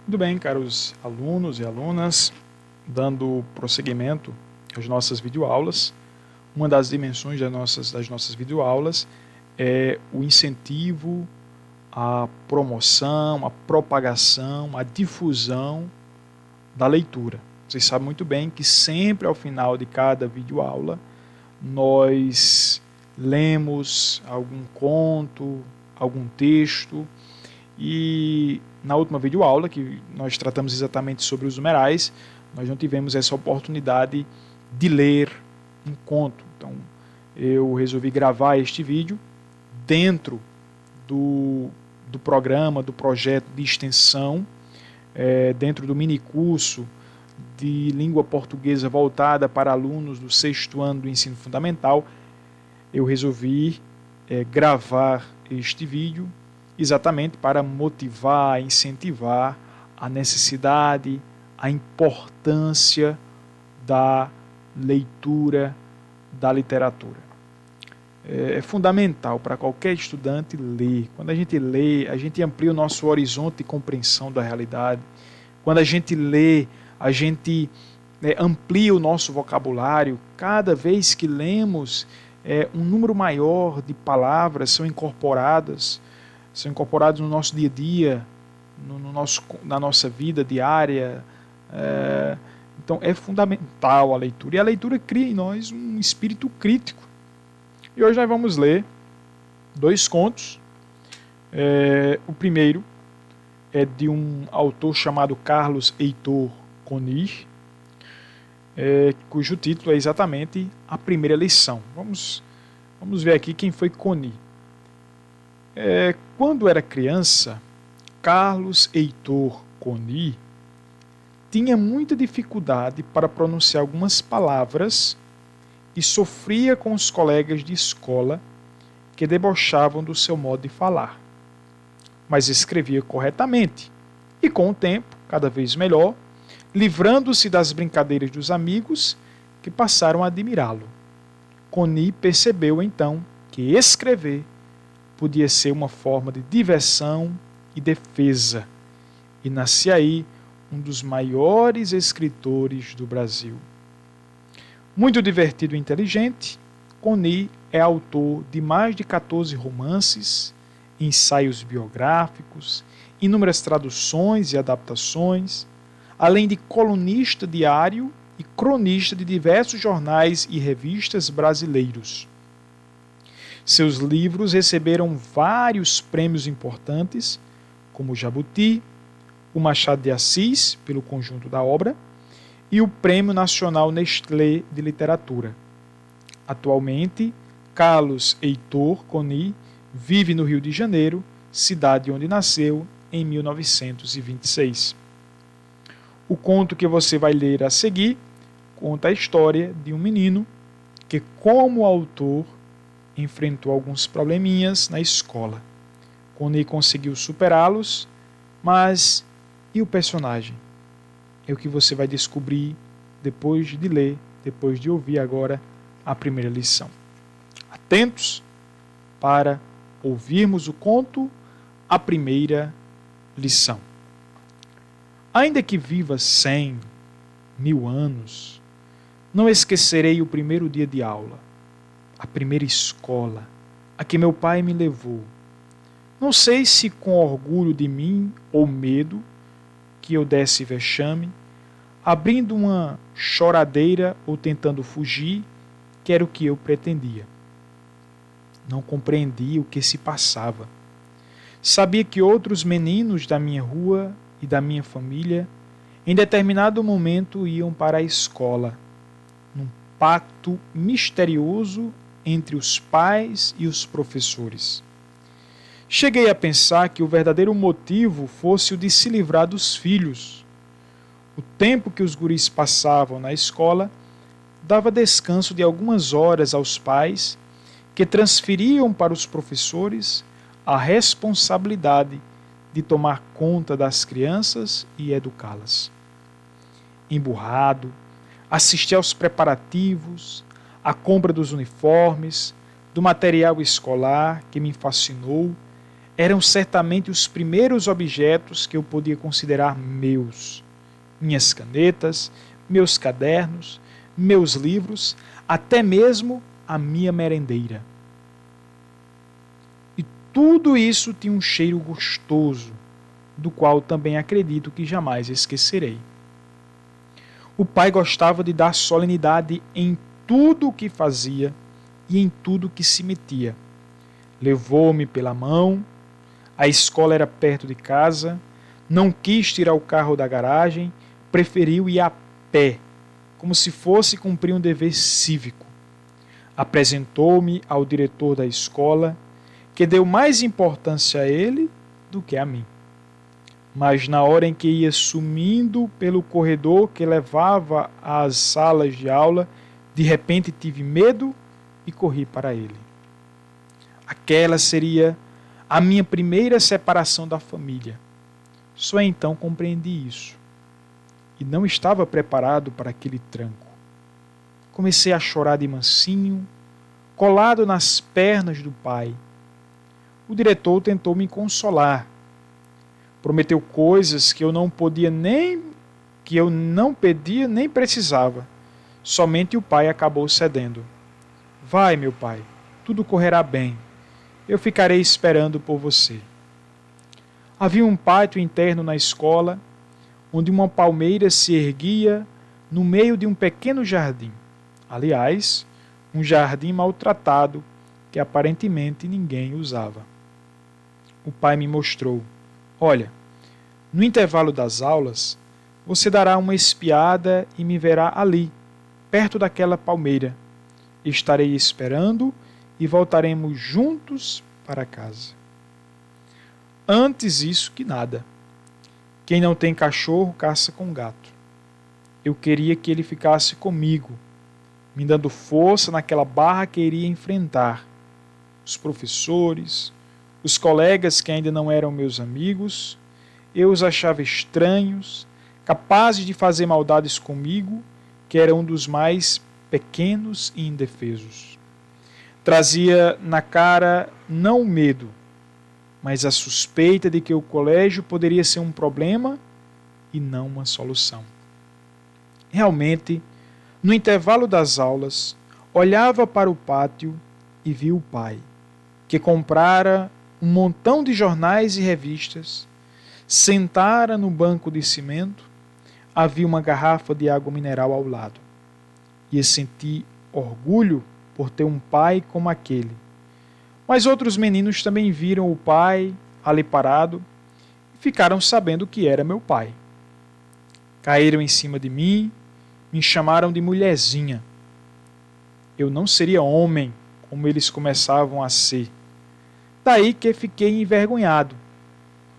Muito bem, caros alunos e alunas, dando prosseguimento às nossas videoaulas. Uma das dimensões das nossas videoaulas é o incentivo, a promoção, a propagação, a difusão da leitura. Vocês sabem muito bem que sempre ao final de cada videoaula nós lemos algum conto, algum texto. E na última videoaula, que nós tratamos exatamente sobre os numerais, nós não tivemos essa oportunidade de ler um conto. Então, eu resolvi gravar este vídeo dentro do programa, do projeto de extensão, dentro do minicurso de língua portuguesa voltada para alunos do 6º ano do ensino fundamental. Eu resolvi gravar este vídeo exatamente para motivar, incentivar a necessidade, a importância da leitura, da literatura. É fundamental para qualquer estudante ler. Quando a gente lê, a gente amplia o nosso horizonte de compreensão da realidade. Quando a gente lê, a gente amplia o nosso vocabulário. Cada vez que lemos, um número maior de palavras são incorporados no nosso dia a dia, na nossa vida diária. Então é fundamental a leitura. E a leitura cria em nós um espírito crítico. E hoje nós vamos ler 2 contos. O primeiro é de um autor chamado Carlos Heitor Coni, cujo título é exatamente A Primeira Lição. Vamos ver aqui quem foi Coni. Quando era criança, Carlos Heitor Coni tinha muita dificuldade para pronunciar algumas palavras e sofria com os colegas de escola que debochavam do seu modo de falar. Mas escrevia corretamente e, com o tempo, cada vez melhor, livrando-se das brincadeiras dos amigos que passaram a admirá-lo. Coni percebeu então que escrever podia ser uma forma de diversão e defesa, e nascia aí um dos maiores escritores do Brasil. Muito divertido e inteligente, Coni é autor de mais de 14 romances, ensaios biográficos, inúmeras traduções e adaptações, além de colunista diário e cronista de diversos jornais e revistas brasileiros. Seus livros receberam vários prêmios importantes, como o Jabuti, o Machado de Assis, pelo conjunto da obra, e o Prêmio Nacional Nestlé de Literatura. Atualmente, Carlos Heitor Coni vive no Rio de Janeiro, cidade onde nasceu em 1926. O conto que você vai ler a seguir conta a história de um menino que, como autor, enfrentou alguns probleminhas na escola. Coni conseguiu superá-los, mas e o personagem? É o que você vai descobrir depois de ler, depois de ouvir agora a primeira lição. Atentos para ouvirmos o conto A Primeira Lição. Ainda que viva 100, 1000 anos, não esquecerei o primeiro dia de aula, a primeira escola, a que meu pai me levou. Não sei se com orgulho de mim ou medo que eu desse vexame, abrindo uma choradeira ou tentando fugir, que era o que eu pretendia. Não compreendia o que se passava. Sabia que outros meninos da minha rua e da minha família, em determinado momento, iam para a escola, num pacto misterioso entre os pais e os professores. Cheguei a pensar que o verdadeiro motivo fosse o de se livrar dos filhos. O tempo que os guris passavam na escola dava descanso de algumas horas aos pais, que transferiam para os professores a responsabilidade de tomar conta das crianças e educá-las. Emburrado, assisti aos preparativos, à compra dos uniformes, do material escolar que me fascinou, eram certamente os primeiros objetos que eu podia considerar meus. Minhas canetas, meus cadernos, meus livros, até mesmo a minha merendeira. E tudo isso tinha um cheiro gostoso, do qual também acredito que jamais esquecerei. O pai gostava de dar solenidade em tudo o que fazia e em tudo o que se metia. Levou-me pela mão, a escola era perto de casa, não quis tirar o carro da garagem, preferiu ir a pé, como se fosse cumprir um dever cívico. Apresentou-me ao diretor da escola, que deu mais importância a ele do que a mim. Mas na hora em que ia sumindo pelo corredor que levava às salas de aula, de repente tive medo e corri para ele. Aquela seria a minha primeira separação da família. Só então compreendi isso. E não estava preparado para aquele tranco. Comecei a chorar de mansinho, colado nas pernas do pai. O diretor tentou me consolar. Prometeu coisas que eu não pedia nem precisava. Somente o pai acabou cedendo. Vai, meu pai, tudo correrá bem. Eu ficarei esperando por você. Havia um pátio interno na escola, onde uma palmeira se erguia no meio de um pequeno jardim. Aliás, um jardim maltratado que aparentemente ninguém usava. O pai me mostrou. Olha, no intervalo das aulas, você dará uma espiada e me verá ali, perto daquela palmeira. Estarei esperando e voltaremos juntos para casa. Antes isso que nada. Quem não tem cachorro, caça com gato. Eu queria que ele ficasse comigo, me dando força naquela barra que iria enfrentar. Os professores, os colegas que ainda não eram meus amigos, eu os achava estranhos, capazes de fazer maldades comigo, que era um dos mais pequenos e indefesos. Trazia na cara não o medo, mas a suspeita de que o colégio poderia ser um problema e não uma solução. Realmente, no intervalo das aulas, olhava para o pátio e vi o pai, que comprara um montão de jornais e revistas, sentara no banco de cimento, havia uma garrafa de água mineral ao lado. E senti orgulho por ter um pai como aquele. Mas outros meninos também viram o pai ali parado e ficaram sabendo que era meu pai. Caíram em cima de mim, me chamaram de mulherzinha. Eu não seria homem como eles começavam a ser. Daí que fiquei envergonhado.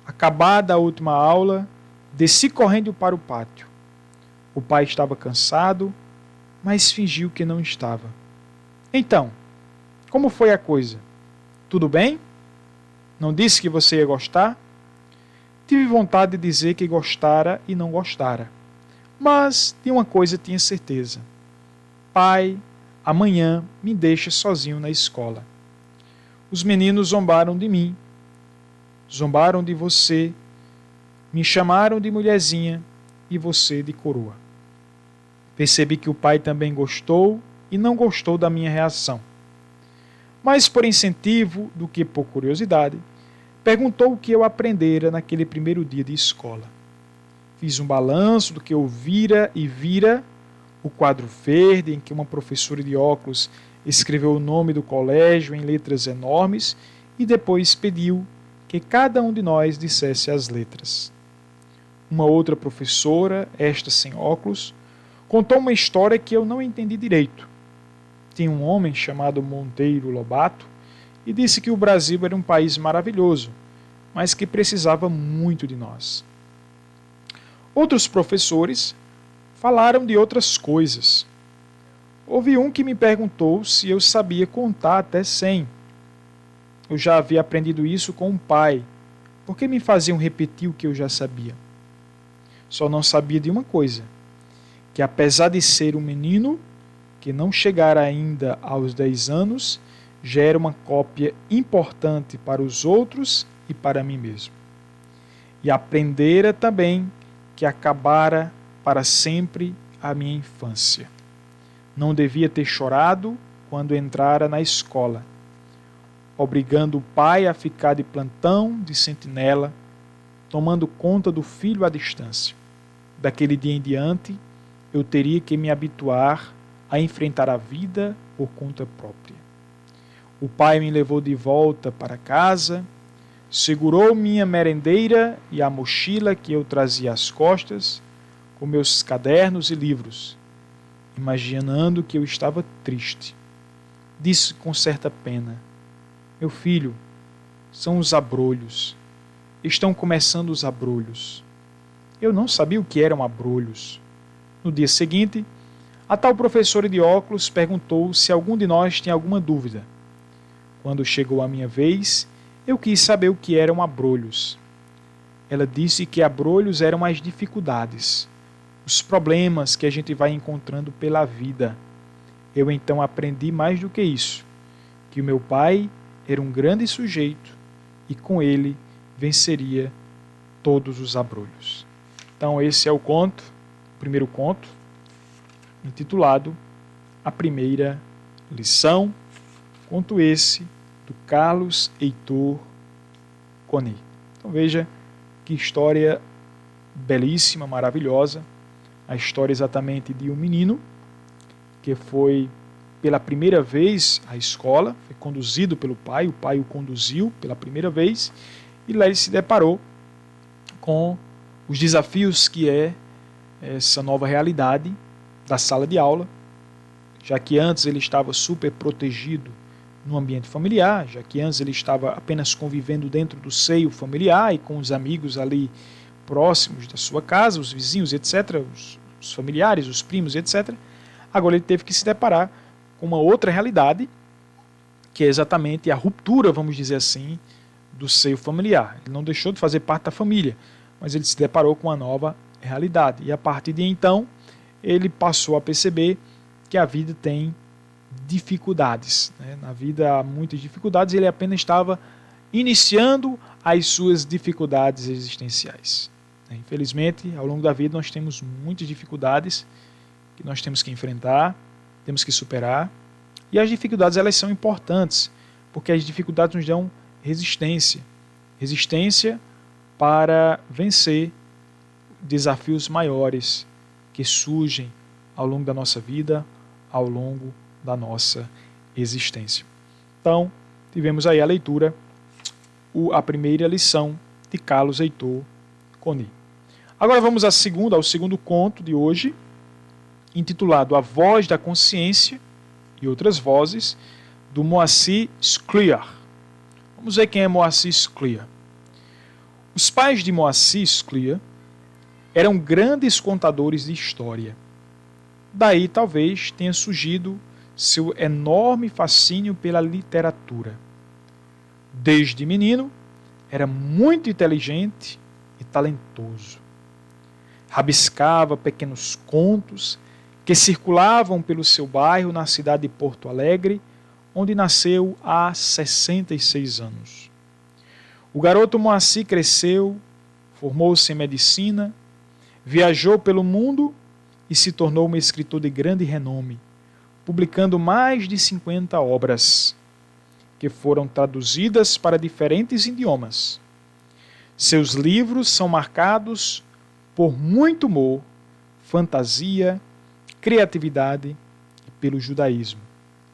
Acabada a última aula, desci correndo para o pátio. O pai estava cansado, mas fingiu que não estava. Então, como foi a coisa? Tudo bem? Não disse que você ia gostar? Tive vontade de dizer que gostara e não gostara. Mas de uma coisa tinha certeza. Pai, amanhã me deixa sozinho na escola. Os meninos zombaram de mim. Zombaram de você. Me chamaram de mulherzinha e você de coroa. Percebi que o pai também gostou e não gostou da minha reação. Mas por incentivo do que por curiosidade, perguntou o que eu aprendera naquele primeiro dia de escola. Fiz um balanço do que eu vira e vira, o quadro verde em que uma professora de óculos escreveu o nome do colégio em letras enormes e depois pediu que cada um de nós dissesse as letras. Uma outra professora, esta sem óculos, contou uma história que eu não entendi direito. Tinha um homem chamado Monteiro Lobato e disse que o Brasil era um país maravilhoso, mas que precisava muito de nós. Outros professores falaram de outras coisas. Houve um que me perguntou se eu sabia contar até 100. Eu já havia aprendido isso com o pai. Por que me faziam repetir o que eu já sabia? Só não sabia de uma coisa, que apesar de ser um menino, que não chegara ainda aos 10 anos, já era uma cópia importante para os outros e para mim mesmo. E aprendera também que acabara para sempre a minha infância. Não devia ter chorado quando entrara na escola, obrigando o pai a ficar de plantão, de sentinela, tomando conta do filho à distância. Daquele dia em diante, eu teria que me habituar a enfrentar a vida por conta própria. O pai me levou de volta para casa, segurou minha merendeira e a mochila que eu trazia às costas, com meus cadernos e livros, imaginando que eu estava triste. Disse com certa pena: meu filho, são os abrolhos. Estão começando os abrolhos. Eu não sabia o que eram abrolhos. No dia seguinte, a tal professora de óculos perguntou se algum de nós tinha alguma dúvida. Quando chegou a minha vez, eu quis saber o que eram abrolhos. Ela disse que abrolhos eram as dificuldades, os problemas que a gente vai encontrando pela vida. Eu então aprendi mais do que isso, que o meu pai era um grande sujeito e com ele venceria todos os abrolhos. Então esse é o conto, o primeiro conto, intitulado A Primeira Lição, conto esse do Carlos Heitor Coni. Então veja que história belíssima, maravilhosa, a história exatamente de um menino que foi pela primeira vez à escola, foi conduzido pelo pai, o pai o conduziu pela primeira vez, e lá ele se deparou com os desafios que é essa nova realidade da sala de aula, já que antes ele estava super protegido no ambiente familiar, já que antes ele estava apenas convivendo dentro do seio familiar e com os amigos ali próximos da sua casa, os vizinhos, etc., os familiares, os primos, etc., agora ele teve que se deparar com uma outra realidade, que é exatamente a ruptura, vamos dizer assim, do seio familiar. Ele não deixou de fazer parte da família, mas ele se deparou com uma nova realidade. E a partir de então, ele passou a perceber que a vida tem dificuldades. Na vida há muitas dificuldades e ele apenas estava iniciando as suas dificuldades existenciais. Infelizmente, ao longo da vida nós temos muitas dificuldades que nós temos que enfrentar, temos que superar. E as dificuldades, elas são importantes, porque as dificuldades nos dão resistência. Resistência para vencer desafios maiores que surgem ao longo da nossa vida, ao longo da nossa existência. Então, tivemos aí a leitura, a primeira lição de Carlos Heitor Coni. Agora vamos ao segundo conto de hoje, intitulado A Voz da Consciência e Outras Vozes, do Moacir Scliar. Vamos ver quem é Moacir Scliar. Os pais de Moacir Scliar eram grandes contadores de história. Daí talvez tenha surgido seu enorme fascínio pela literatura. Desde menino, era muito inteligente e talentoso. Rabiscava pequenos contos que circulavam pelo seu bairro na cidade de Porto Alegre, onde nasceu há 66 anos. O garoto Moacir cresceu, formou-se em medicina, viajou pelo mundo e se tornou um escritor de grande renome, publicando mais de 50 obras, que foram traduzidas para diferentes idiomas. Seus livros são marcados por muito humor, fantasia, criatividade e pelo judaísmo,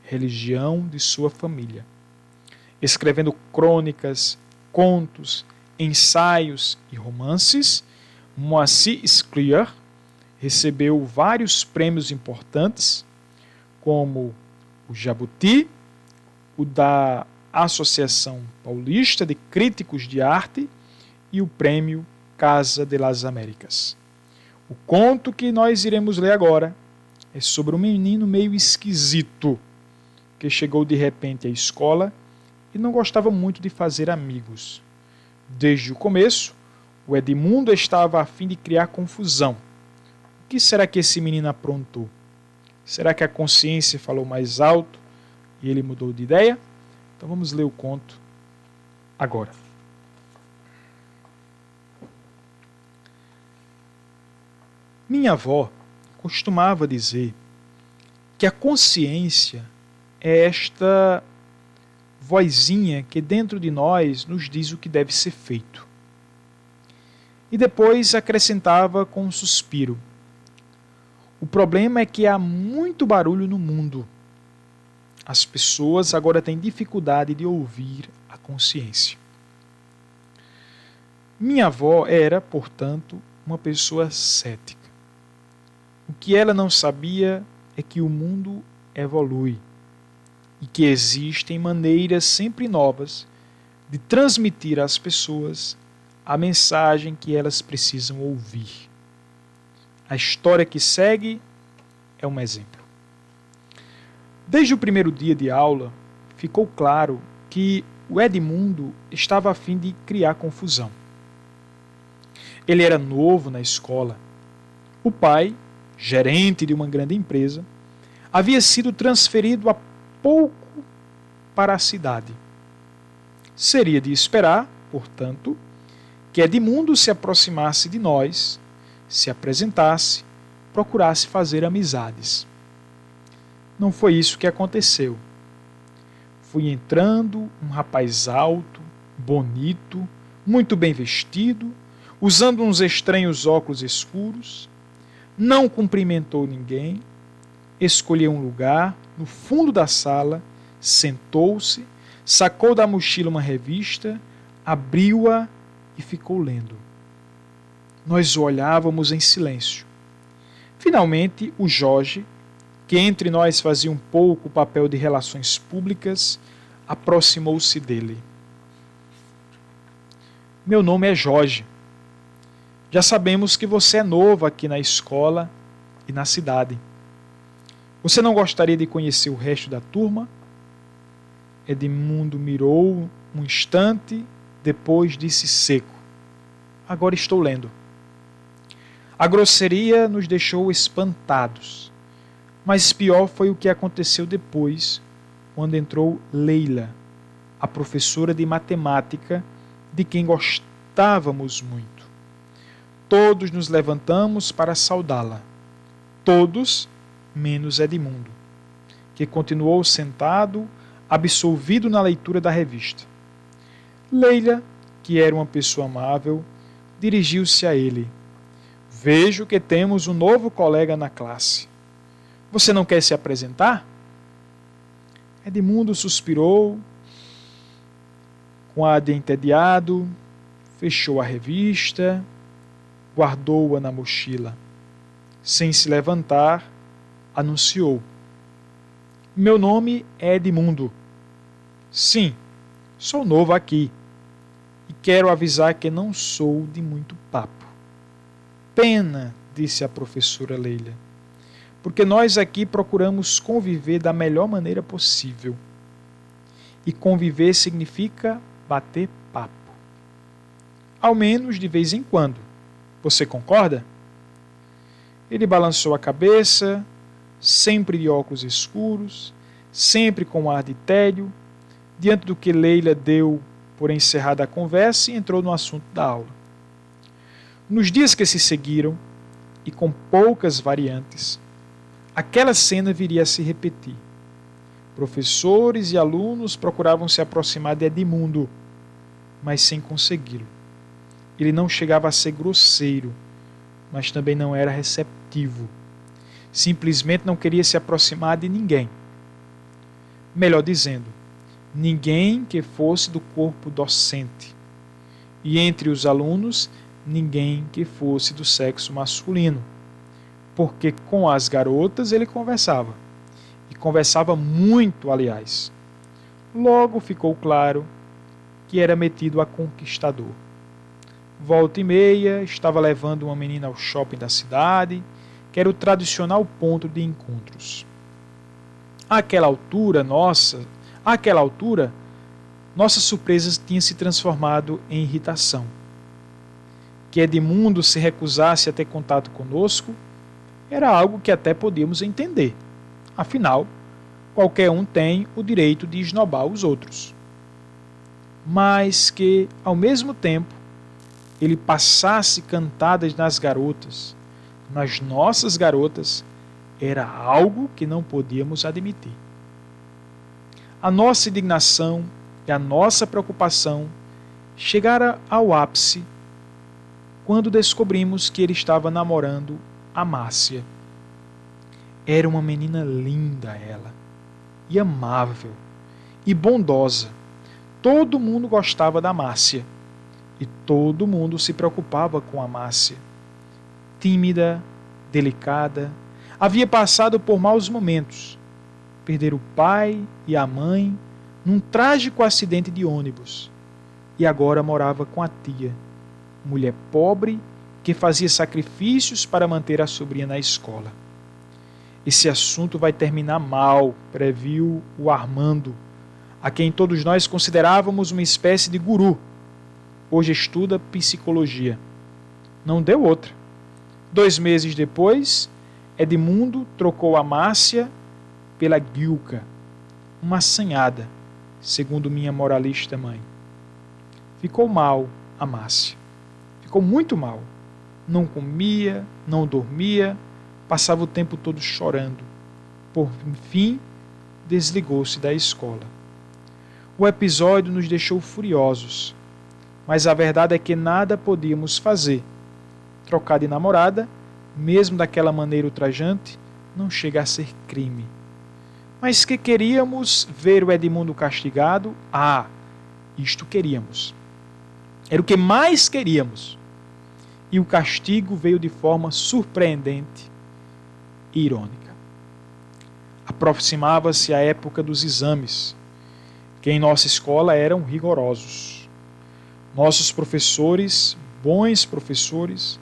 religião de sua família. Escrevendo crônicas, contos, ensaios e romances, Moacir Scliar recebeu vários prêmios importantes, como o Jabuti, o da Associação Paulista de Críticos de Arte e o Prêmio Casa de las Américas. O conto que nós iremos ler agora é sobre um menino meio esquisito que chegou de repente à escola e não gostava muito de fazer amigos. Desde o começo, o Edmundo estava a fim de criar confusão. O que será que esse menino aprontou? Será que a consciência falou mais alto e ele mudou de ideia? Então vamos ler o conto agora. Minha avó costumava dizer que a consciência é esta vozinha que dentro de nós nos diz o que deve ser feito. E depois acrescentava com um suspiro: o problema é que há muito barulho no mundo. As pessoas agora têm dificuldade de ouvir a consciência. Minha avó era, portanto, uma pessoa cética. O que ela não sabia é que o mundo evolui e que existem maneiras sempre novas de transmitir às pessoas a mensagem que elas precisam ouvir. A história que segue é um exemplo. Desde o primeiro dia de aula, ficou claro que o Edmundo estava a fim de criar confusão. Ele era novo na escola. O pai, gerente de uma grande empresa, havia sido transferido há pouco para a cidade. Seria de esperar, portanto, que Edmundo se aproximasse de nós, se apresentasse, procurasse fazer amizades. Não foi isso que aconteceu. Fui entrando um rapaz alto, bonito, muito bem vestido, usando uns estranhos óculos escuros, não cumprimentou ninguém, escolheu um lugar no fundo da sala, sentou-se, sacou da mochila uma revista, abriu-a e ficou lendo. Nós o olhávamos em silêncio. Finalmente, o Jorge, que entre nós fazia um pouco o papel de relações públicas, aproximou-se dele. Meu nome é Jorge. Já sabemos que você é novo aqui na escola e na cidade. Você não gostaria de conhecer o resto da turma? Edmundo mirou um instante, depois disse seco: agora estou lendo. A grosseria nos deixou espantados. Mas pior foi o que aconteceu depois, quando entrou Leila, a professora de matemática, de quem gostávamos muito. Todos nos levantamos para saudá-la. Todos, menos Edmundo, que continuou sentado, absorvido na leitura da revista. Leila, que era uma pessoa amável, dirigiu-se a ele. Vejo que temos um novo colega na classe. Você não quer se apresentar? Edmundo suspirou, com ar de entediado, fechou a revista, guardou-a na mochila. Sem se levantar, anunciou: meu nome é Edmundo. Sim, sou novo aqui e quero avisar que não sou de muito papo. Pena, disse a professora Leila, porque nós aqui procuramos conviver da melhor maneira possível. E conviver significa bater papo. Ao menos de vez em quando. Você concorda? Ele balançou a cabeça, sempre de óculos escuros, sempre com ar de tédio, diante do que Leila deu por encerrada a conversa e entrou no assunto da aula. Nos dias que se seguiram, e com poucas variantes, aquela cena viria a se repetir. Professores e alunos procuravam se aproximar de Edmundo, mas sem consegui-lo. Ele não chegava a ser grosseiro, mas também não era receptivo. Simplesmente não queria se aproximar de ninguém. Melhor dizendo, ninguém que fosse do corpo docente. E entre os alunos, ninguém que fosse do sexo masculino. Porque com as garotas ele conversava. E conversava muito, aliás. Logo ficou claro que era metido a conquistador. Volta e meia, estava levando uma menina ao shopping da cidade, que era o tradicional ponto de encontros. Àquela altura, nossa surpresa tinha se transformado em irritação. Que Edmundo se recusasse a ter contato conosco era algo que até podíamos entender. Afinal, qualquer um tem o direito de esnobar os outros. Mas que, ao mesmo tempo, ele passasse cantadas nas garotas, nas nossas garotas era algo que não podíamos admitir. A nossa indignação e a nossa preocupação chegaram ao ápice quando descobrimos que ele estava namorando a Márcia. Era uma menina linda ela, e amável, e bondosa. Todo mundo gostava da Márcia, e todo mundo se preocupava com a Márcia. Tímida, delicada, havia passado por maus momentos. Perdera o pai e a mãe num trágico acidente de ônibus, e agora morava com a tia, mulher pobre que fazia sacrifícios para manter a sobrinha na escola. Esse assunto vai terminar mal, previu o Armando, a quem todos nós considerávamos uma espécie de guru. Hoje estuda psicologia. Não deu outra. 2 meses depois, Edmundo trocou a Márcia pela Guilca, uma assanhada, segundo minha moralista mãe. Ficou mal a Márcia. Ficou muito mal. Não comia, não dormia, passava o tempo todo chorando. Por fim, desligou-se da escola. O episódio nos deixou furiosos, mas a verdade é que nada podíamos fazer. Trocar de namorada, mesmo daquela maneira ultrajante, não chega a ser crime. Mas que queríamos ver o Edmundo castigado? Ah, isto queríamos. Era o que mais queríamos. E o castigo veio de forma surpreendente e irônica. Aproximava-se a época dos exames, que em nossa escola eram rigorosos. Nossos professores, bons professores,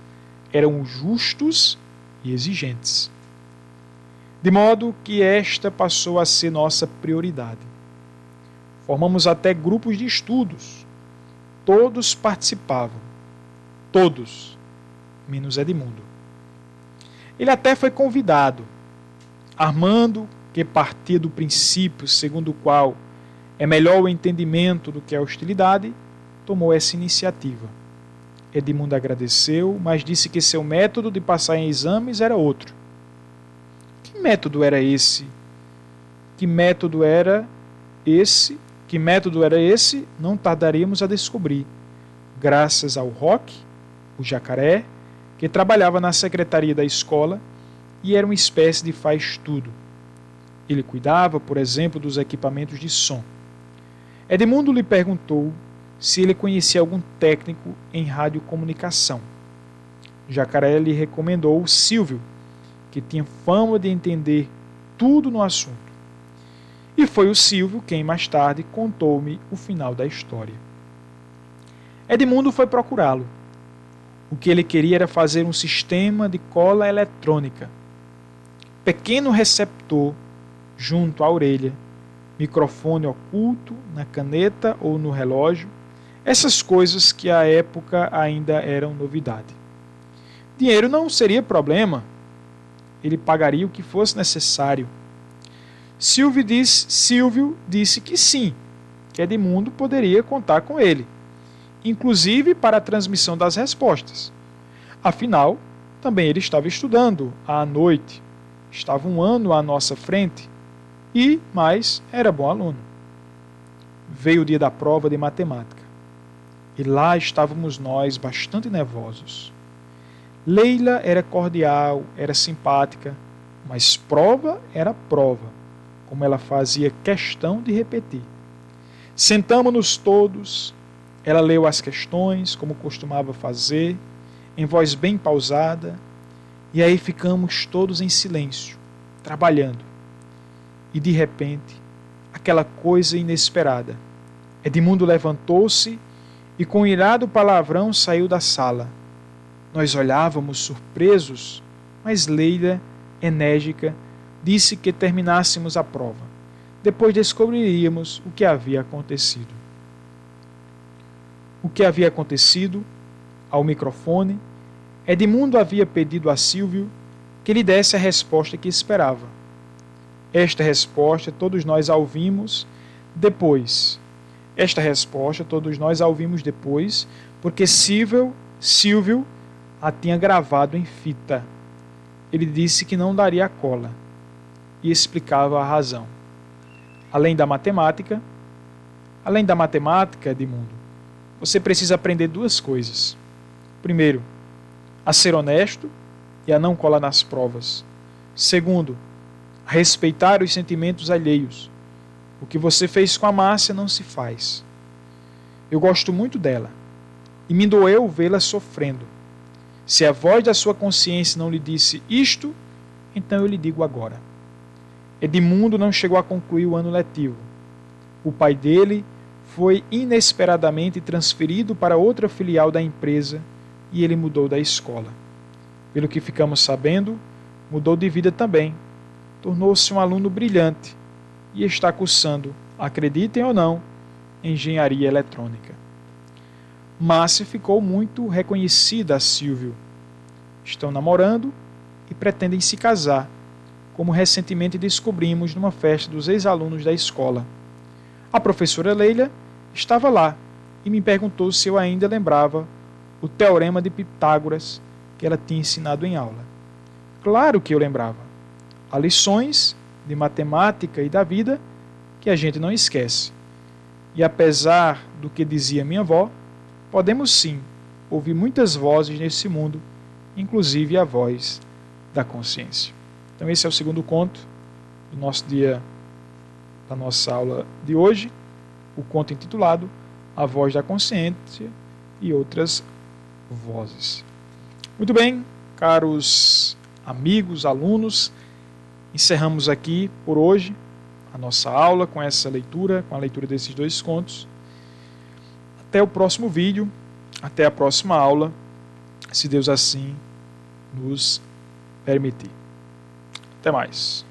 eram justos e exigentes. De modo que esta passou a ser nossa prioridade. Formamos até grupos de estudos. Todos participavam. Todos, menos Edmundo. Ele até foi convidado. Armando, que partia do princípio segundo o qual é melhor o entendimento do que a hostilidade, tomou essa iniciativa. Edmundo agradeceu, mas disse que seu método de passar em exames era outro. Que método era esse? Que método era esse? Não tardaríamos a descobrir. Graças ao Roque, o jacaré, que trabalhava na secretaria da escola e era uma espécie de faz-tudo. Ele cuidava, por exemplo, dos equipamentos de som. Edmundo lhe perguntou se ele conhecia algum técnico em radiocomunicação. Jacaré lhe recomendou Silvio, que tinha fama de entender tudo no assunto. E foi o Silvio quem mais tarde contou-me o final da história. Edmundo foi procurá-lo. O que ele queria era fazer um sistema de cola eletrônica. Pequeno receptor junto à orelha, microfone oculto na caneta ou no relógio, essas coisas que à época ainda eram novidade. Dinheiro não seria problema. Ele pagaria o que fosse necessário. Silvio disse que sim, que Edmundo poderia contar com ele, inclusive para a transmissão das respostas. Afinal, também ele estava estudando à noite, estava 1 ano à nossa frente mas era bom aluno. Veio o dia da prova de matemática e lá estávamos nós bastante nervosos. Leila era cordial, era simpática, mas prova era prova, como ela fazia questão de repetir. Sentamo-nos todos, ela leu as questões, como costumava fazer, em voz bem pausada, e aí ficamos todos em silêncio, trabalhando. E de repente, aquela coisa inesperada. Edmundo levantou-se e com um irado palavrão saiu da sala. Nós olhávamos surpresos, mas Leila, enérgica, disse que terminássemos a prova. Depois descobriríamos o que havia acontecido. O que havia acontecido? Ao microfone, Edmundo havia pedido a Silvio que lhe desse a resposta que esperava. Esta resposta todos nós a ouvimos depois. Porque Silvio a tinha gravado em fita. ele disse que não daria a cola e explicava a razão. Além da matemática, Edmundo, você precisa aprender duas coisas. Primeiro, a ser honesto e a não colar nas provas. Segundo, a respeitar os sentimentos alheios. O que você fez com a Márcia não se faz. Eu gosto muito dela e me doeu vê-la sofrendo. Se a voz da sua consciência não lhe disse isto, então eu lhe digo agora. Edmundo não chegou a concluir o ano letivo. O pai dele foi inesperadamente transferido para outra filial da empresa e ele mudou da escola. Pelo que ficamos sabendo, mudou de vida também. Tornou-se um aluno brilhante e está cursando, acreditem ou não, engenharia eletrônica. Márcia ficou muito reconhecida a Silvio. Estão namorando e pretendem se casar, como recentemente descobrimos numa festa dos ex-alunos da escola. A professora Leila estava lá e me perguntou se eu ainda lembrava o teorema de Pitágoras que ela tinha ensinado em aula. Claro que eu lembrava. Há lições de matemática e da vida que a gente não esquece. E apesar do que dizia minha avó, podemos sim ouvir muitas vozes nesse mundo, inclusive a voz da consciência. Então esse é o segundo conto do nosso dia, da nossa aula de hoje, o conto intitulado A Voz da Consciência e Outras Vozes. Muito bem, caros amigos, alunos, encerramos aqui por hoje a nossa aula com essa leitura, com a leitura desses dois contos. Até o próximo vídeo, até a próxima aula, se Deus assim nos permitir. Até mais.